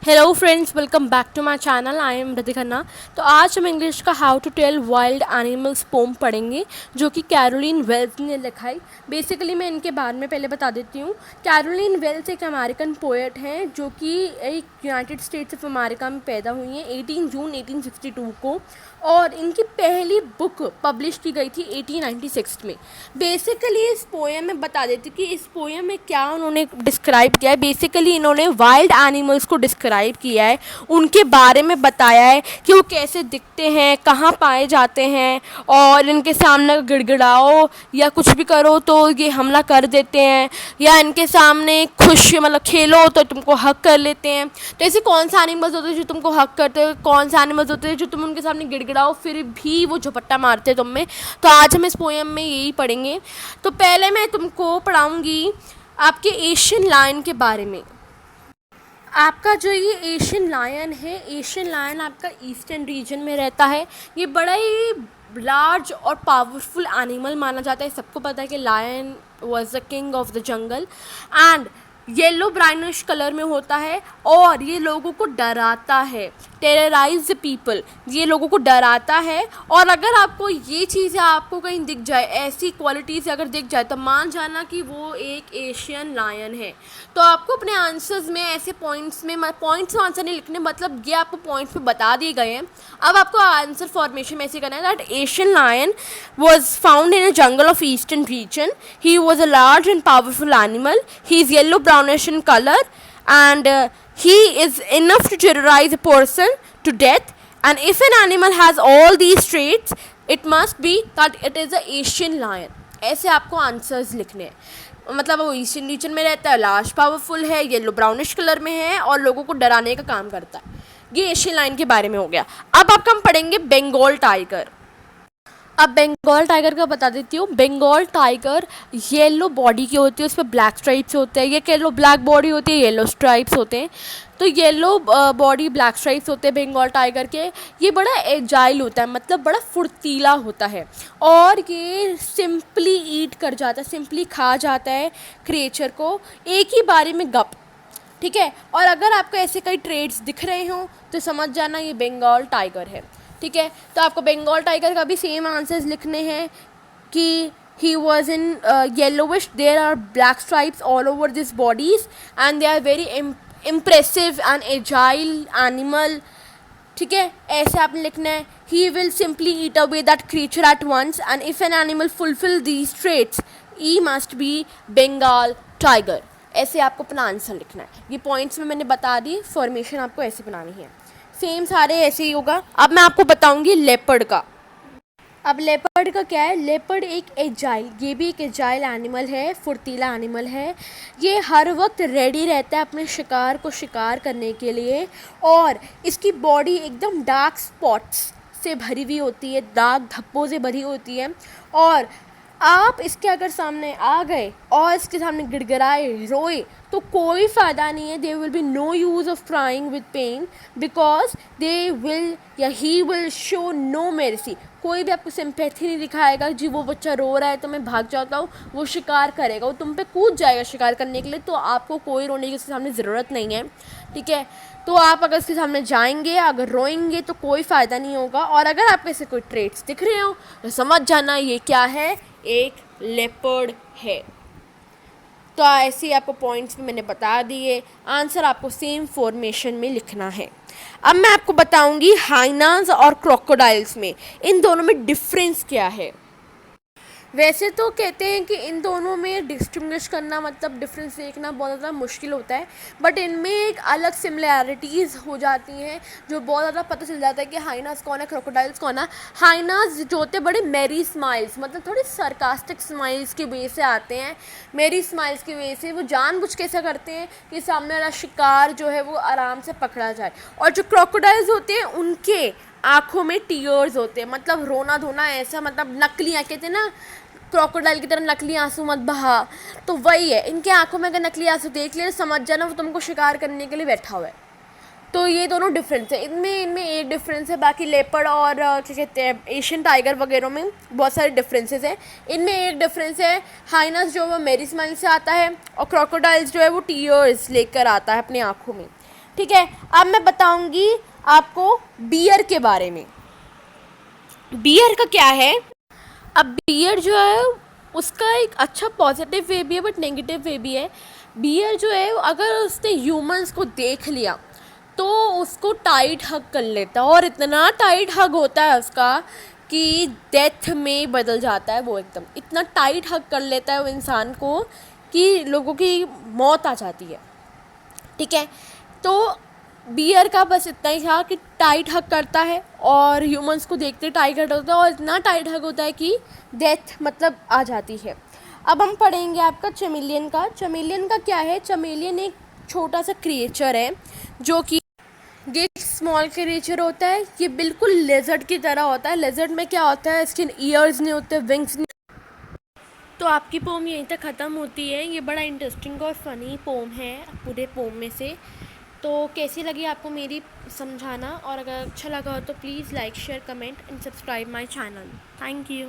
Hello friends, welcome back to my channel. I am Riddhi Khanna. तो आज हम इंग्लिश का how to tell wild animals poem पढ़ेंगे, जो कि कैरोलिन वेल्स ने लिखा है। बेसिकली मैं इनके बारे में पहले बता देती हूँ। कैरोलिन वेल्स एक अमेरिकन पोएट हैं जो कि एक यूनाइटेड स्टेट्स ऑफ अमेरिका में पैदा हुई हैं 18 जून 1862 को, और इनकी पहली बुक पब्लिश की गई थी 1896 में। बेसिकली इस पोएम में बता देती कि इस पोएम में क्या उन्होंने डिस्क्राइब किया है। बेसिकली इन्होंने वाइल्ड एनिमल्स को डिस्क्राइब किया है, उनके बारे में बताया है कि वो कैसे दिखते हैं, कहाँ पाए जाते हैं, और इनके सामने गिड़गिड़ाओ या कुछ भी करो तो ये हमला कर देते हैं, या इनके सामने खुश मतलब खेलो तो तुमको हक कर लेते हैं। तो ऐसे कौन से एनिमल्स होते हैं जो तुमको हक करते हैं, कौन से एनिमल्स होते हैं जो तुम उनके सामने गिड़गिड़ाओ फिर भी वो झपट्टा मारते हैं तुम में। तो आज हम इस पोएम में यही पढ़ेंगे। तो पहले मैं तुमको पढ़ाऊँगी आपके एशियन लायन के बारे में। आपका जो ये एशियन लायन है, एशियन लायन आपका ईस्टर्न रीजन में रहता है। ये बड़ा ही लार्ज और पावरफुल एनिमल माना जाता है। सबको पता है कि lion was the king of the jungle, and yellow brownish colour में होता है, और ये लोगों को डराता है, टेरराइज द पीपल, ये लोगों को डराता है। और अगर आपको ये चीज़ें आपको कहीं दिख जाए, ऐसी क्वालिटीज़ अगर दिख जाए, तो मान जाना कि वो एक एशियन लायन है। तो आपको अपने आंसर्स में ऐसे पॉइंट्स में आंसर नहीं लिखने, मतलब ये आपको पॉइंट्स में बता दिए गए हैं। अब आपको आंसर फॉर्मेशन में ऐसे करना है that Asian lion was found in a jungle of eastern region. He was a large and powerful animal. He is yellow brownish in color, and he is enough to terrorize a person to death. And if an animal has all these traits, it must be that it is a Asian lion. ऐसे आपको answers लिखने हैं। मतलब वो eastern region में रहता है, large powerful है, येलो ब्राउनिश कलर में है, और लोगों को डराने का काम करता है। ये एशियन लायन के बारे में हो गया। अब आपका हम पढ़ेंगे बंगाल टाइगर। अब बंगाल टाइगर का बता देती हूँ। बंगाल टाइगर येलो बॉडी की होती है, उस पर ब्लैक स्ट्राइप्स होते हैं। ये येलो ब्लैक बॉडी होती है, येलो स्ट्राइप्स होते हैं। तो येलो बॉडी ब्लैक स्ट्राइप्स होते हैं बंगाल टाइगर के। ये बड़ा एजाइल होता है, मतलब बड़ा फुर्तीला होता है, और ये सिंपली ईट कर जाता है, सिंपली खा जाता है क्रिएचर को एक ही बारी में गप। ठीक है। और अगर आपको ऐसे कई ट्रेड्स दिख रहे हों तो समझ जाना ये बंगाल टाइगर है। ठीक है। तो आपको बंगाल टाइगर का भी सेम आंसर्स लिखने हैं कि he was in yellowish, there are black stripes all over this bodies, and they are very impressive and agile animal. ठीक है। ऐसे आपने लिखना है he will simply eat away that creature at once, and if an animal fulfil these traits he must be Bengal tiger. ऐसे आपको अपना answer लिखना है। ये पॉइंट्स में मैंने बता दी, फॉर्मेशन आपको ऐसे बनानी है, सेम सारे ऐसे ही होगा। अब मैं आपको बताऊंगी लेपर्ड का। अब लेपर्ड का क्या है? लेपर्ड एक एजाइल, ये भी एक एजाइल एनिमल है, फुर्तीला एनिमल है। ये हर वक्त रेडी रहता है अपने शिकार को शिकार करने के लिए, और इसकी बॉडी एकदम डार्क स्पॉट्स से भरी हुई होती है, दाग धब्बों से भरी होती है। और आप इसके अगर सामने आ गए और इसके सामने गिड़गिड़ाए, रोए, तो कोई फ़ायदा नहीं है। There will be no use of crying with pain, because they will या ही विल शो नो मेर्सी। कोई भी आपको सिंपैथी नहीं दिखाएगा जी वो बच्चा रो रहा है तो मैं भाग जाता हूँ। वो शिकार करेगा, वो तुम पे कूद जाएगा शिकार करने के लिए, तो आपको कोई रोने की उसके सामने ज़रूरत नहीं है। ठीक है। तो आप अगर उसके सामने जाएंगे, अगर रोएंगे, तो कोई फ़ायदा नहीं होगा। और अगर आप में से कोई ट्रेट्स दिख रहे हो तो समझ जाना ये क्या है, एक लेपर्ड है। तो ऐसे ही आपको पॉइंट्स में मैंने बता दिए। आंसर आपको सेम फॉर्मेशन में लिखना है। अब मैं आपको बताऊंगी हाइनास और क्रोकोडाइल्स में इन दोनों में डिफरेंस क्या है। वैसे तो कहते हैं कि इन दोनों में डिस्टिंग्विश करना, मतलब डिफरेंस देखना बहुत ज़्यादा मुश्किल होता है, बट इनमें एक अलग सिमिलैरिटीज़ हो जाती हैं जो बहुत ज़्यादा पता चल जाता है कि हाइनास कौन है, क्रोकोडाइल्स कौन है। हाइनास जो होते हैं बड़े मेरी स्माइल्स, मतलब थोड़ी सरकास्टिक स्माइल्स की वजह से आते हैं। मेरी स्माइल्स की वजह से वो जानबूझ के ऐसा करते हैं कि सामने वाला शिकार जो है वो आराम से पकड़ा जाए। और जो क्रोकोडाइल्स होते हैं उनके आँखों में टीयर्स होते हैं, मतलब रोना धोना ऐसा, मतलब नकली आँखें थे ना, क्रोकोडाइल की तरह नकली आंसू मत बहा, तो वही है। इनके आंखों में अगर नकली आंसू देख ले समझ जाना वो तुमको शिकार करने के लिए बैठा हुआ है। तो ये दोनों डिफरेंस है। इनमें एक डिफरेंस है, बाकी लेपर्ड और क्या कहते हैं एशियन टाइगर वगैरह में बहुत सारे डिफरेंसेस हैं। इनमें एक डिफरेंस है, हाइनस जो है वो मेरी स्माइल से आता है, और क्रोकोडाइल्स जो है वो टीयर्स लेकर आता है अपनी आँखों में। ठीक है, अब मैं बताऊंगी आपको बियर के बारे में। बियर का क्या है, अब बियर जो है उसका एक अच्छा पॉजिटिव वे भी है बट नेगेटिव वे भी है। बियर जो है अगर उसने ह्यूमंस को देख लिया तो उसको टाइट हग कर लेता है, और इतना टाइट हग होता है उसका कि डेथ में बदल जाता है। वो एकदम इतना टाइट हग कर लेता है वो इंसान को कि लोगों की मौत आ जाती है। ठीक है, तो बियर का बस इतना ही था कि टाइट हग करता है और ह्यूमंस को देखते टाइट हग होता है, और इतना टाइट हग होता है कि डेथ मतलब आ जाती है। अब हम पढ़ेंगे आपका चमेलियन का। चमेलियन का क्या है, चमेलियन एक छोटा सा क्रिएचर है जो कि ये स्मॉल क्रिएचर होता है। ये बिल्कुल लेजर्ड की तरह होता है। लेजर्ड में क्या होता है, इसके ईयर्स नहीं होते, विंग्स नहीं। तो आपकी पोम यहीं तक ख़त्म होती है। ये बड़ा इंटरेस्टिंग और फ़नी पोम है पूरे पोम में से। तो कैसी लगी आपको मेरी समझाना, और अगर अच्छा लगा हो तो please like share comment and subscribe my channel. Thank you.